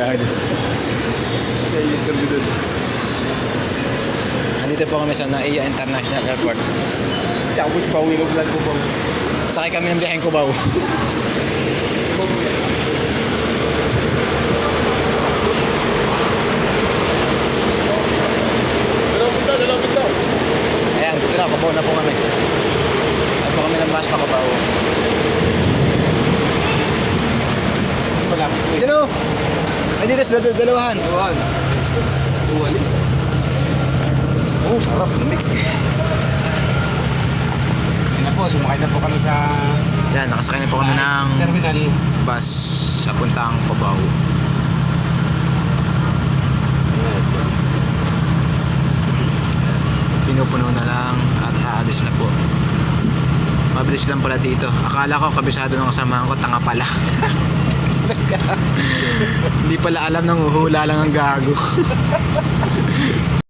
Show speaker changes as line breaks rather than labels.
Gag. Nandito po kami sa Naiya International Airport.
Tapos pauwi ng vlog ko po.
Sakay kami ng biyaheng Cubao.
Dalawin daw.
Ayan, dito na, Cubao na po kami. Ayan po kami ng bus pa Cubao.
Malapit po.
Dino! Ay, dito sa dalawahan.
Dalawan.
Oh, sarap. Lamig.
Yan na po, sumakay na po kami sa
Yan, nakasakay na po kami ng
terminal.
bus sa puntang Cubao. Pinupuno na lang at aalis na po. Mabilis lang pala dito. Akala ko kabisado ng kasamahan ko, tanga pala. Hindi pala alam nang uhula lang ang gago.